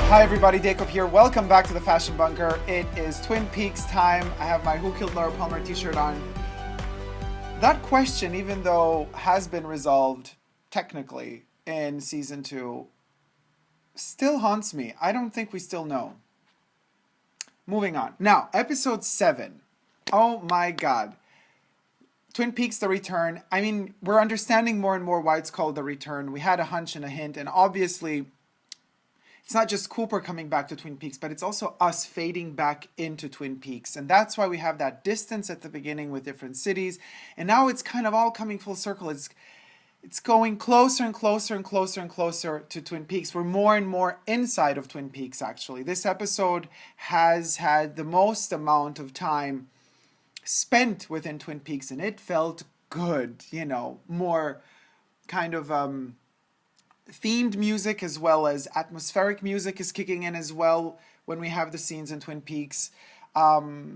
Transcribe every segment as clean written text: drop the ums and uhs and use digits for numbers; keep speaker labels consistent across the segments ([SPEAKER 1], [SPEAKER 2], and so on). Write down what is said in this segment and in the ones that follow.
[SPEAKER 1] Hi everybody, Dacob here. Welcome back to the Fashion Bunker. It is Twin Peaks time. I have my Who Killed Laura Palmer t-shirt on. That question, even though has been resolved technically in season 2, still haunts me. I don't think we still know. Moving on. Now, episode 7. Oh my god. Twin Peaks The Return. I mean, we're understanding more and more why it's called The Return. We had a hunch and a hint, and obviously it's not just Cooper coming back to Twin Peaks, but it's also us fading back into Twin Peaks. And that's why we have that distance at the beginning with different cities. And now it's kind of all coming full circle. It's going closer and closer and closer and closer to Twin Peaks. We're more and more inside of Twin Peaks, actually. This episode has had the most amount of time spent within Twin Peaks, and it felt good, you know, more kind of themed music as well as atmospheric music is kicking in as well when we have the scenes in Twin Peaks. That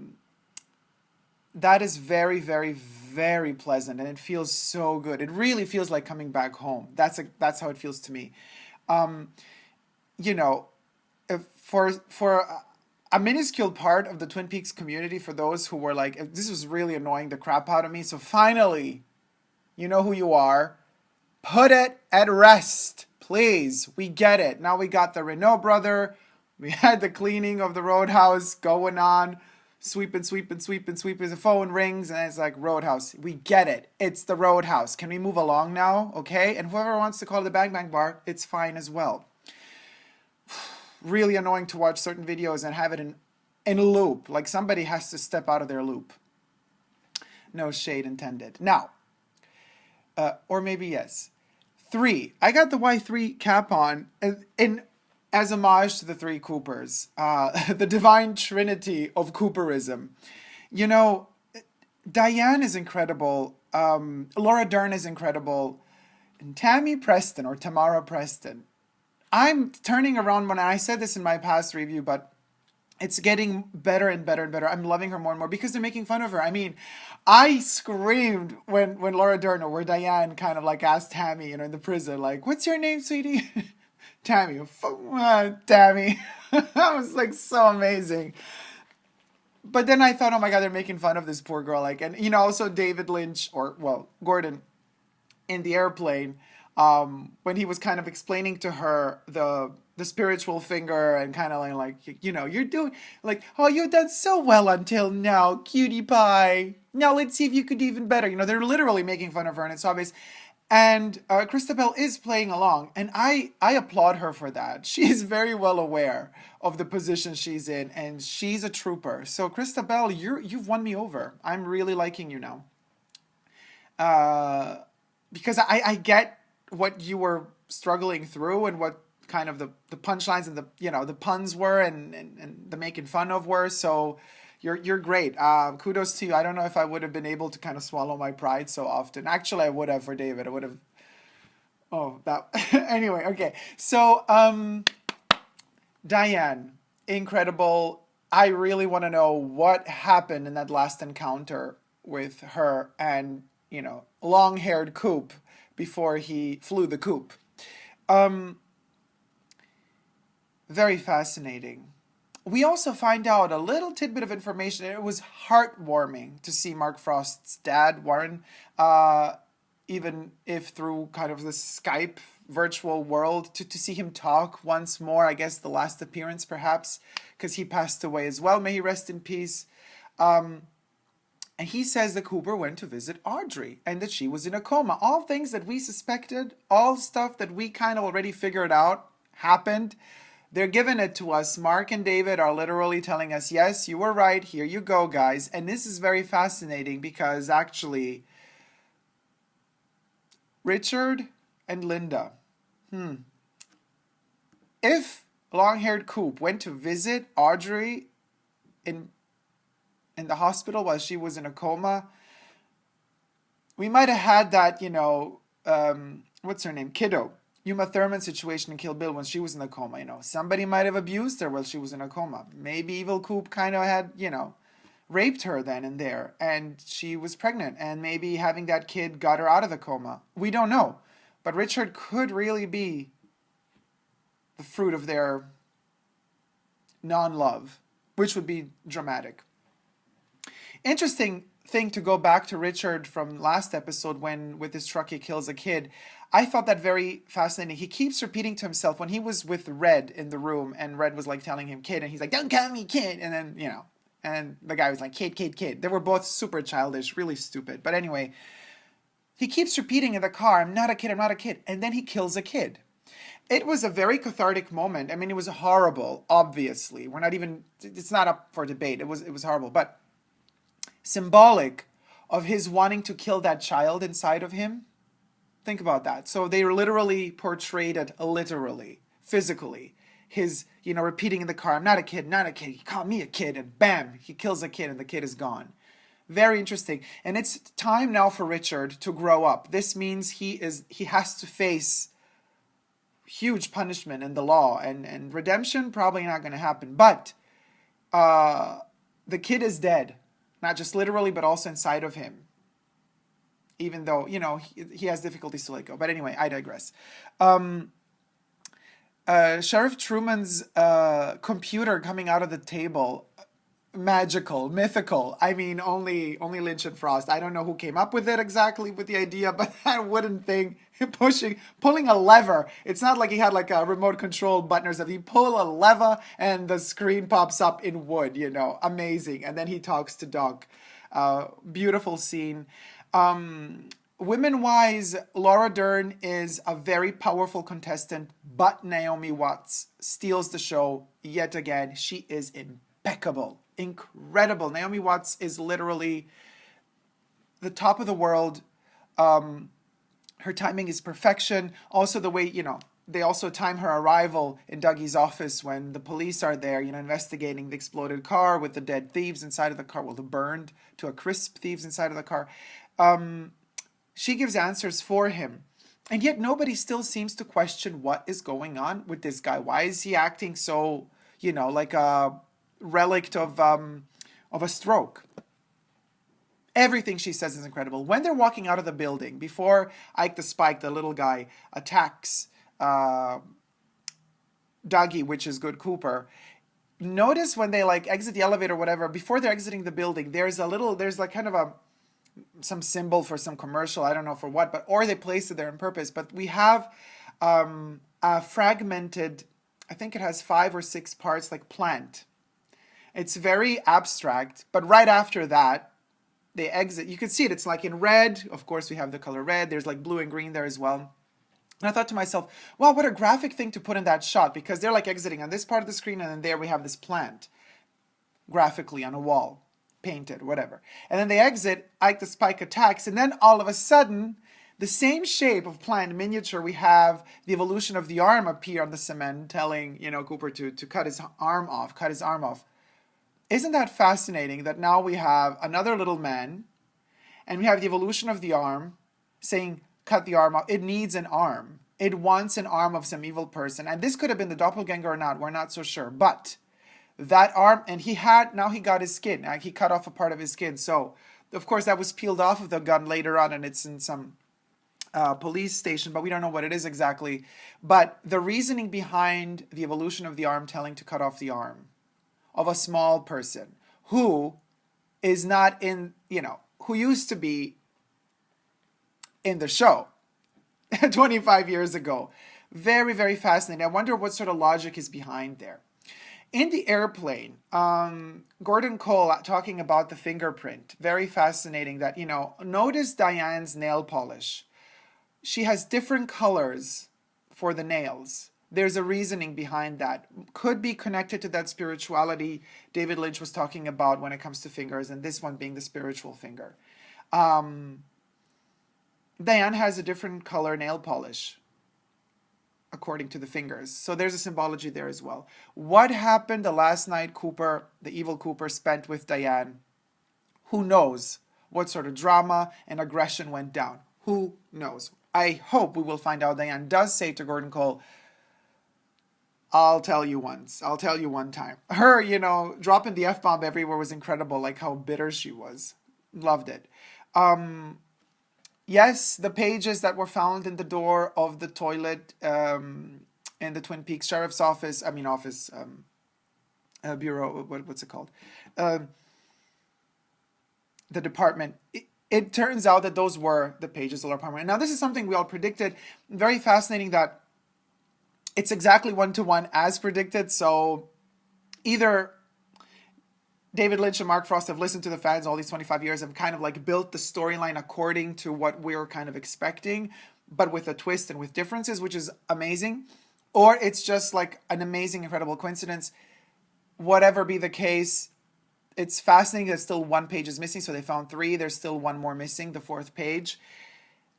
[SPEAKER 1] is very, very, very pleasant, and it feels so good. It really feels like coming back home. That's how it feels to me. You know, for a minuscule part of the Twin Peaks community, for those who were like, this was really annoying the crap out of me, so finally, you know who you are. Put it at rest, please. We get it. Now we got the Renault brother. We had the cleaning of the Roadhouse going on. Sweeping. The phone rings and it's like, Roadhouse. We get it. It's the Roadhouse. Can we move along now? Okay? And whoever wants to call it the Bang Bang Bar, it's fine as well. Really annoying to watch certain videos and have it in a loop. Like somebody has to step out of their loop. No shade intended. Now, or maybe yes. 3. I got the Y3 cap on as homage to the 3 Coopers. The divine trinity of Cooperism. You know, Diane is incredible. Laura Dern is incredible. And Tammy Preston, or Tamara Preston. I'm turning around when I said this in my past review, but it's getting better and better and better. I'm loving her more and more because they're making fun of her. I mean, I screamed when Laura Dern, or where Diane kind of like asked Tammy, you know, in the prison, like, what's your name, sweetie? Tammy. Tammy. That was like so amazing. But then I thought, oh my God, they're making fun of this poor girl. Like, and you know, also David Lynch, or well, Gordon, in the airplane, when he was kind of explaining to her the spiritual finger and kind of like, you know, you're doing like, oh, you've done so well until now, cutie pie. Now let's see if you could do even better. You know, they're literally making fun of her, and it's obvious. And Christabel is playing along, and I applaud her for that. She is very well aware of the position she's in, and she's a trooper. So Christabel, you've won me over. I'm really liking you now. Because I get what you were struggling through and what kind of the punchlines and the, you know, the puns were and the making fun of were. So you're great. Kudos to you. I don't know if I would have been able to kind of swallow my pride so often. Actually, I would have for David. I would have. Oh, that. Anyway, okay. So Diane, incredible. I really want to know what happened in that last encounter with her and, you know, long-haired Coop before he flew the coop. Very fascinating. We also find out a little tidbit of information. It was heartwarming to see Mark Frost's dad, Warren, even if through kind of the Skype virtual world, to see him talk once more. I guess the last appearance, perhaps, because he passed away as well. May he rest in peace. And he says that Cooper went to visit Audrey and that she was in a coma. All things that we suspected, all stuff that we kind of already figured out happened. They're giving it to us. Mark and David are literally telling us, yes, you were right. Here you go, guys. And this is very fascinating because actually, Richard and Linda. If long-haired Coop went to visit Audrey in the hospital while she was in a coma, we might have had that, you know, what's her name? Kiddo. Uma Thurman situation in Kill Bill when she was in the coma, you know. Somebody might have abused her while she was in a coma. Maybe Evil Coop kind of had, you know, raped her then and there, and she was pregnant, and maybe having that kid got her out of the coma. We don't know. But Richard could really be the fruit of their non-love, which would be dramatic. Interesting thing to go back to Richard from last episode when with his truck he kills a kid. I thought that very fascinating. He keeps repeating to himself when he was with Red in the room and Red was like telling him kid and he's like, don't call me kid. And then, you know, and the guy was like, kid, kid, kid. They were both super childish, really stupid. But anyway, he keeps repeating in the car, I'm not a kid, I'm not a kid. And then he kills a kid. It was a very cathartic moment. I mean, it was horrible, obviously. We're not even, it's not up for debate. It was horrible. But symbolic of his wanting to kill that child inside of him. Think about that. So they literally portrayed it literally, physically. His, you know, repeating in the car, I'm not a kid, not a kid. He called me a kid and bam, he kills a kid and the kid is gone. Very interesting. And it's time now for Richard to grow up. This means he has to face huge punishment in the law and redemption probably not going to happen. But the kid is dead. Not just literally, but also inside of him. Even though, you know, he has difficulties to let go. But anyway, I digress. Sheriff Truman's computer coming out of the table, magical, mythical. I mean, only Lynch and Frost. I don't know who came up with it exactly, with the idea, but that wooden thing, pulling a lever. It's not like he had like a remote control button or something. He pull a lever and the screen pops up in wood, you know, amazing. And then he talks to Doc. Beautiful scene. Women-wise, Laura Dern is a very powerful contestant, but Naomi Watts steals the show yet again. She is impeccable, incredible. Naomi Watts is literally the top of the world. Her timing is perfection. Also the way, you know, they also time her arrival in Dougie's office when the police are there, you know, investigating the exploded car with the dead thieves inside of the car, well, the burned to a crisp thieves inside of the car. She gives answers for him. And yet nobody still seems to question what is going on with this guy. Why is he acting so, you know, like a relic of a stroke? Everything she says is incredible. When they're walking out of the building, before Ike the Spike, the little guy, attacks Dougie, which is Good Cooper, notice when they like exit the elevator or whatever, before they're exiting the building, there's like kind of some symbol for some commercial, I don't know for what, but or they placed it there on purpose. But we have a fragmented, I think it has 5 or 6 parts, like plant. It's very abstract, but right after that, they exit. You can see it. It's like in red. Of course, we have the color red. There's like blue and green there as well. And I thought to myself, wow, what a graphic thing to put in that shot, because they're like exiting on this part of the screen, and then there we have this plant graphically on a wall, painted, whatever. And then they exit, Ike the Spike attacks, and then all of a sudden, the same shape of plant miniature, we have the evolution of the arm appear on the cement, telling, you know, Cooper to cut his arm off. Isn't that fascinating that now we have another little man and we have the evolution of the arm saying, cut the arm off. It needs an arm. It wants an arm of some evil person. And this could have been the doppelganger or not. We're not so sure. But that arm, and now he got his skin. He cut off a part of his skin. So, of course, that was peeled off of the gun later on, and it's in some police station, but we don't know what it is exactly. But the reasoning behind the evolution of the arm telling to cut off the arm of a small person who is not in, you know, who used to be in the show 25 years ago. Very, very fascinating. I wonder what sort of logic is behind there. In the airplane, Gordon Cole talking about the fingerprint. Very fascinating that, you know, notice Diane's nail polish. She has different colors for the nails. There's a reasoning behind that. Could be connected to that spirituality David Lynch was talking about when it comes to fingers, and this one being the spiritual finger. Diane has a different color nail polish according to the fingers. So there's a symbology there as well. What happened the last night Cooper, the evil Cooper, spent with Diane? Who knows what sort of drama and aggression went down? Who knows? I hope we will find out. Diane does say to Gordon Cole, I'll tell you once. I'll tell you one time. Her, you know, dropping the F-bomb everywhere was incredible, like how bitter she was. Loved it. Yes, the pages that were found in the door of the toilet in the Twin Peaks Sheriff's office, bureau, what's it called? The department. It turns out that those were the pages of the apartment. Now, this is something we all predicted. Very fascinating that it's exactly one-to-one as predicted. So either David Lynch and Mark Frost have listened to the fans all these 25 years, have kind of like built the storyline according to what we're kind of expecting, but with a twist and with differences, which is amazing. Or it's just like an amazing, incredible coincidence. Whatever be the case, it's fascinating that still one page is missing. So they found 3. There's still one more missing, the 4th page.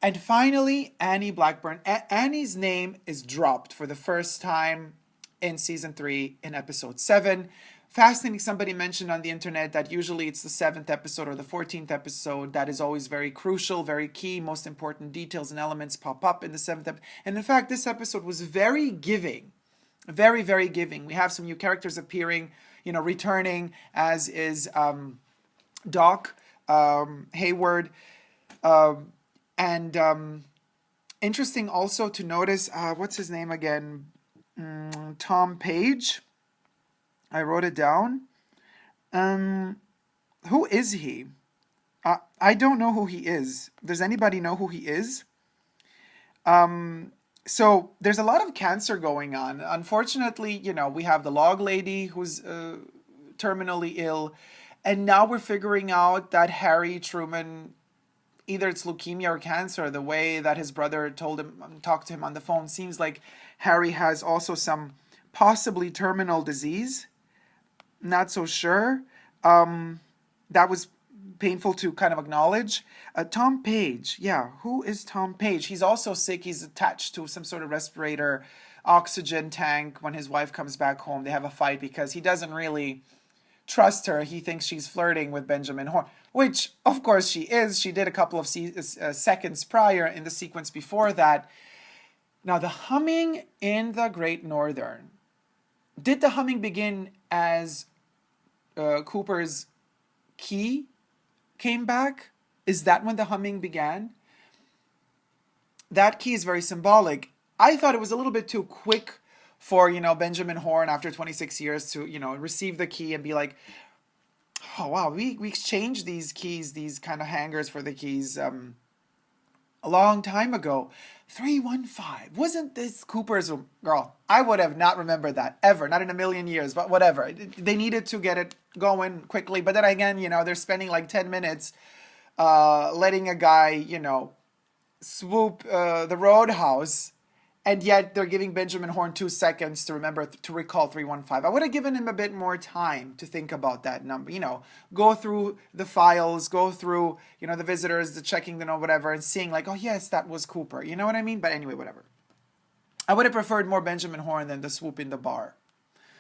[SPEAKER 1] And finally, Annie Blackburn. Annie's name is dropped for the first time in season 3 in episode 7. Fascinating, somebody mentioned on the internet that usually it's the 7th episode or the 14th episode that is always very crucial, very key. Most important details and elements pop up in the 7th episode. And in fact, this episode was very giving. Very, very giving. We have some new characters appearing, returning, as is Doc, Hayward, and interesting also to notice, what's his name again? Tom Page. I wrote it down. Who is he? I don't know who he is. Does anybody know who he is? So there's a lot of cancer going on. Unfortunately, we have the log lady who's terminally ill. And now we're figuring out that Harry Truman, either it's leukemia or cancer. The way that his brother talked to him on the phone, seems like Harry has also some possibly terminal disease. Not so sure. That was painful to kind of acknowledge. Tom Page. Yeah, who is Tom Page? He's also sick. He's attached to some sort of respirator, oxygen tank. When his wife comes back home, they have a fight because he doesn't really trust her. He thinks she's flirting with Benjamin Horne, which, of course, she is. She did a couple of seconds prior in the sequence before that. Now, the humming in the Great Northern. Did the humming begin as Cooper's key came back? Is that when the humming began? That key is very symbolic. I thought it was a little bit too quick for, Benjamin Horne after 26 years to, receive the key and be like, oh, wow, we exchanged these keys, these kind of hangers for the keys a long time ago. 315. Wasn't this Cooper's room? Girl, I would have not remembered that ever, not in a million years, but whatever. They needed to get it going quickly. But then again, they're spending like 10 minutes letting a guy, swoop the roadhouse. And yet they're giving Benjamin Horne 2 seconds to recall 315. I would have given him a bit more time to think about that number. Go through the files, go through, the visitors, the checking, whatever, and seeing like, oh yes, that was Cooper. You know what I mean? But anyway, whatever. I would have preferred more Benjamin Horne than the swoop in the bar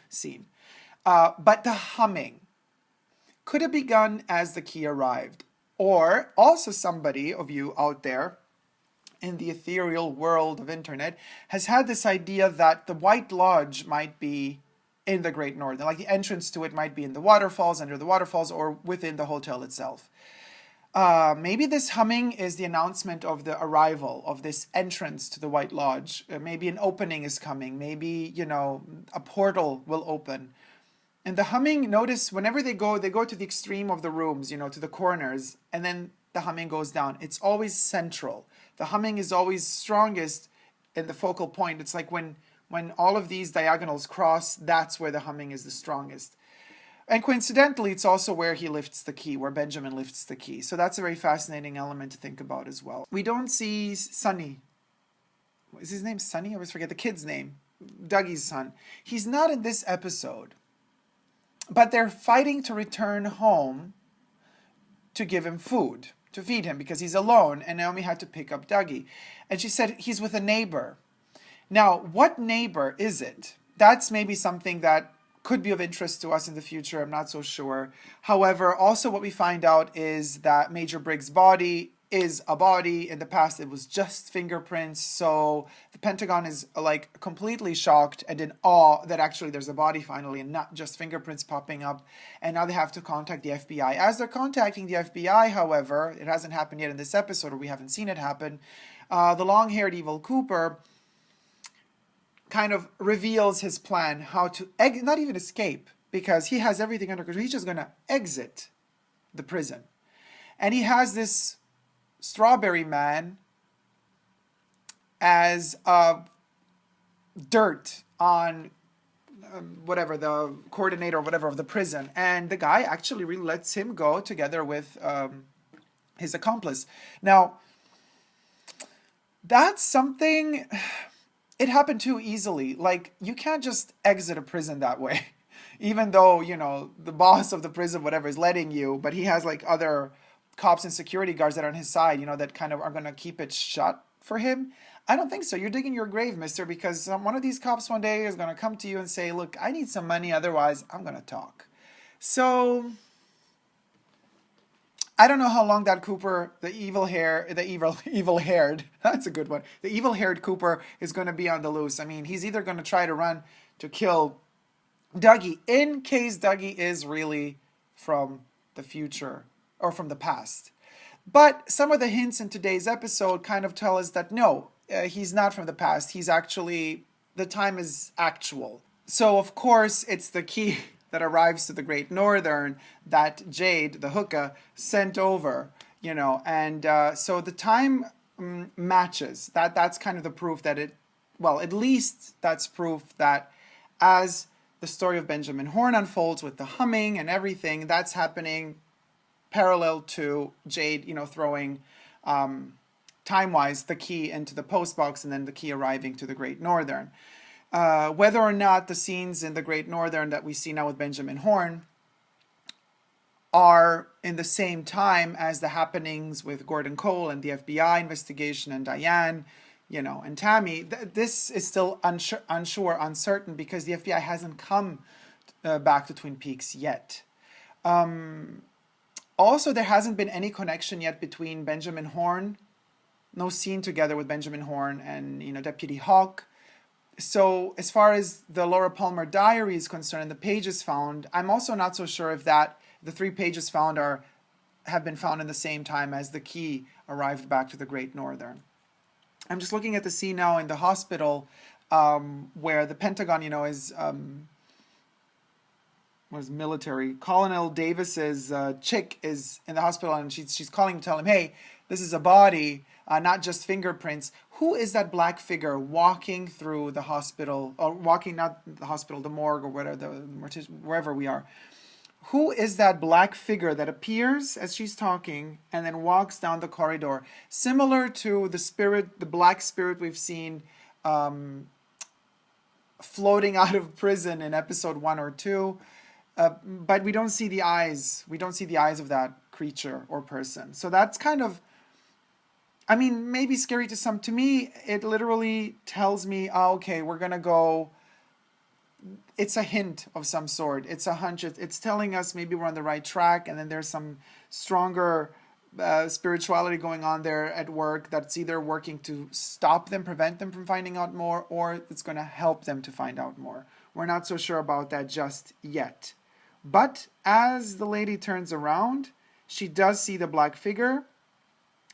[SPEAKER 1] scene. But the humming could have begun as the key arrived. Or also somebody of you out there in the ethereal world of internet has had this idea that the White Lodge might be in the Great Northern, like the entrance to it might be in the waterfalls, under the waterfalls, or within the hotel itself. Maybe this humming is the announcement of the arrival of this entrance to the White Lodge. Maybe an opening is coming. Maybe, a portal will open. And the humming, notice whenever they go to the extreme of the rooms, to the corners, and then the humming goes down. It's always central. The humming is always strongest in the focal point. It's like when all of these diagonals cross, that's where the humming is the strongest. And coincidentally, it's also where he lifts the key, where Benjamin lifts the key. So that's a very fascinating element to think about as well. We don't see Sonny. Is his name Sonny? I always forget the kid's name. Dougie's son. He's not in this episode. But they're fighting to return home to give him food, to feed him, because he's alone, and Naomi had to pick up Dougie. And she said he's with a neighbor. Now, what neighbor is it? That's maybe something that could be of interest to us in the future. I'm not so sure. However, also what we find out is that Major Briggs' body is a body. In the past, it was just fingerprints. So the Pentagon is like completely shocked and in awe that actually there's a body finally and not just fingerprints popping up. And now they have to contact the FBI. As they're contacting the FBI, however, it hasn't happened yet in this episode, or we haven't seen it happen, the long-haired evil Cooper kind of reveals his plan how to not even escape, because he has everything under control. He's just going to exit the prison. And he has this strawberry man as dirt on whatever, the coordinator or whatever of the prison. And the guy actually really lets him go together with his accomplice. Now, that's something, it happened too easily. Like, you can't just exit a prison that way. Even though, you know, the boss of the prison, whatever, is letting you, but he has like other cops and security guards that are on his side, you know, that kind of are going to keep it shut for him. I don't think so. You're digging your grave, mister, because one of these cops one day is going to come to you and say, look, I need some money, otherwise I'm going to talk. So I don't know how long that Cooper, the evil-haired, that's a good one, the evil-haired Cooper is going to be on the loose. I mean, he's either going to try to run to kill Dougie, in case Dougie is really from the future or from the past. But some of the hints in today's episode kind of tell us that no, he's not from the past. He's actually, the time is actual. So of course it's the key that arrives to the Great Northern that Jade, the hookah, sent over, you know, and so the time matches. That's kind of the proof that it, well, at least that's proof that as the story of Benjamin Horne unfolds with the humming and everything, that's happening parallel to Jade, you know, throwing time-wise the key into the post box and then the key arriving to the Great Northern. Whether or not the scenes in the Great Northern that we see now with Benjamin Horne are in the same time as the happenings with Gordon Cole and the FBI investigation and Diane, you know, and Tammy, this is still unsure, uncertain, because the FBI hasn't come back to Twin Peaks yet. Also, there hasn't been any connection yet between Benjamin Horne, no scene together with Benjamin Horne and, you know, Deputy Hawk. So as far as the Laura Palmer diary is concerned and the pages found, I'm also not so sure if that the 3 pages found have been found in the same time as the key arrived back to the Great Northern. I'm just looking at the scene now in the hospital where the Pentagon, you know, is was military. Colonel Davis's chick is in the hospital, and she's calling to tell him, hey, this is a body, not just fingerprints. Who is that black figure walking through the hospital, or walking, not the hospital, the morgue or whatever, wherever we are? Who is that black figure that appears as she's talking and then walks down the corridor? Similar to the spirit, the black spirit we've seen floating out of prison in episode 1 or 2. But we don't see the eyes. We don't see the eyes of that creature or person. So that's kind of, I mean, maybe scary to some. To me, it literally tells me, oh, okay, we're going to go. It's a hint of some sort. It's a hunch. It's telling us maybe we're on the right track. And then there's some stronger spirituality going on there at work that's either working to stop them, prevent them from finding out more, or it's going to help them to find out more. We're not so sure about that just yet. But as the lady turns around, she does see the black figure,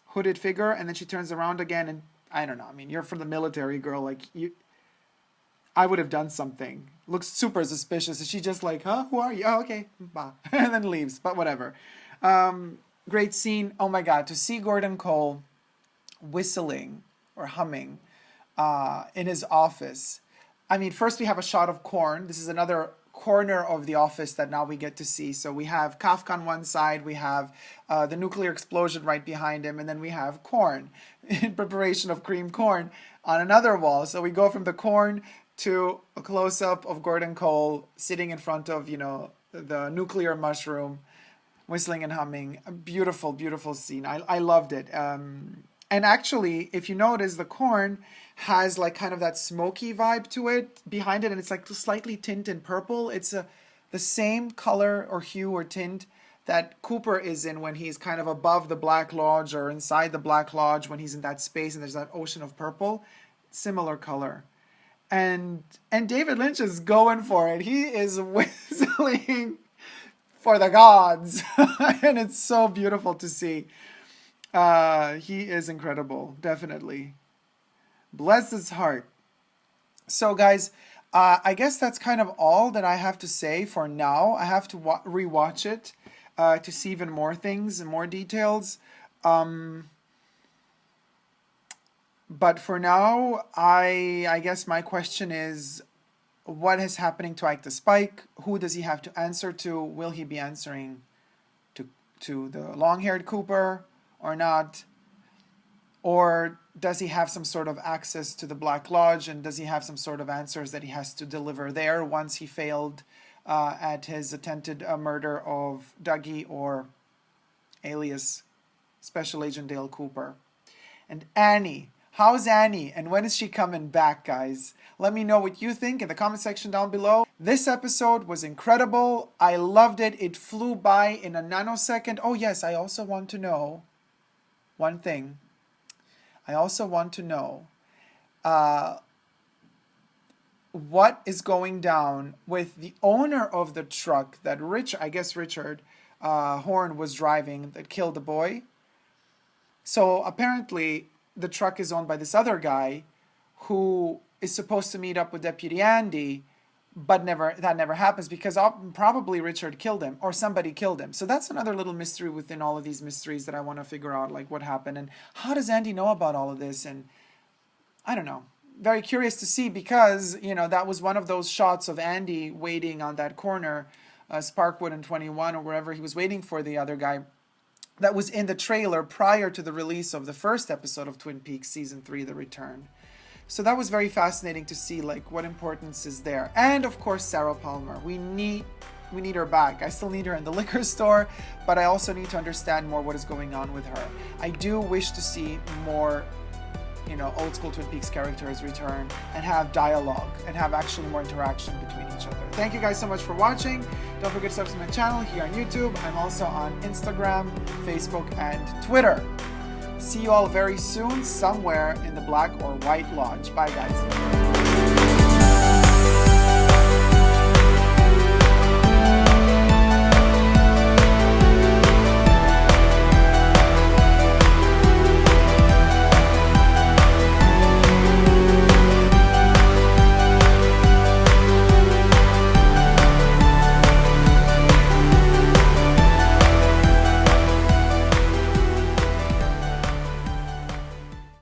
[SPEAKER 1] hooded figure, and then she turns around again, and I don't know. I mean, you're from the military, girl. Like, I would have done something. Looks super suspicious. Is she just like, huh? Who are you? Oh, okay. Bye. And then leaves. But whatever. Great scene. Oh my God. To see Gordon Cole whistling or humming in his office. I mean, first we have a shot of corn. This is another corner of the office that now we get to see. So we have Kafka on one side, we have the nuclear explosion right behind him, and then we have corn in preparation of creamed corn on another wall. So we go from the corn to a close-up of Gordon Cole sitting in front of, you know, the nuclear mushroom, whistling and humming. A beautiful, beautiful scene. I loved it. And actually, if you notice, the corn has like kind of that smoky vibe to it behind it, and it's like slightly tinted in purple. It's the same color or hue or tint that Cooper is in when he's kind of above the Black Lodge or inside the Black Lodge when he's in that space and there's that ocean of purple. Similar color. And David Lynch is going for it. He is whistling for the gods. And it's so beautiful to see. He is incredible, definitely. Bless his heart. So guys, I guess that's kind of all that I have to say for now. I have to rewatch it to see even more things and more details. But for now, I guess my question is, what is happening to Ike the Spike? Who does he have to answer to? Will he be answering to the long-haired Cooper or not? Or does he have some sort of access to the Black Lodge, and does he have some sort of answers that he has to deliver there once he failed at his attempted murder of Dougie, or alias Special Agent Dale Cooper? And Annie. How's Annie, and when is she coming back, guys? Let me know what you think in the comment section down below. This episode was incredible. I loved it. It flew by in a nanosecond. Oh yes, I also want to know one thing. I also want to know what is going down with the owner of the truck that Richard Horn was driving that killed the boy. So apparently the truck is owned by this other guy who is supposed to meet up with Deputy Andy, but that never happens because probably Richard killed him or somebody killed him. So that's another little mystery within all of these mysteries that I want to figure out, like what happened and how does Andy know about all of this? And I don't know. Very curious to see, because, you know, that was one of those shots of Andy waiting on that corner, Sparkwood and 21 or wherever he was waiting for the other guy. That was in the trailer prior to the release of the first episode of Twin Peaks Season 3, The Return. So that was very fascinating to see, like, what importance is there. And, of course, Sarah Palmer. We need her back. I still need her in the liquor store, but I also need to understand more what is going on with her. I do wish to see more, you know, old school Twin Peaks characters return and have dialogue and have actually more interaction between each other. Thank you guys so much for watching. Don't forget to subscribe to my channel here on YouTube. I'm also on Instagram, Facebook, and Twitter. See you all very soon somewhere in the Black or White Lodge. Bye, guys.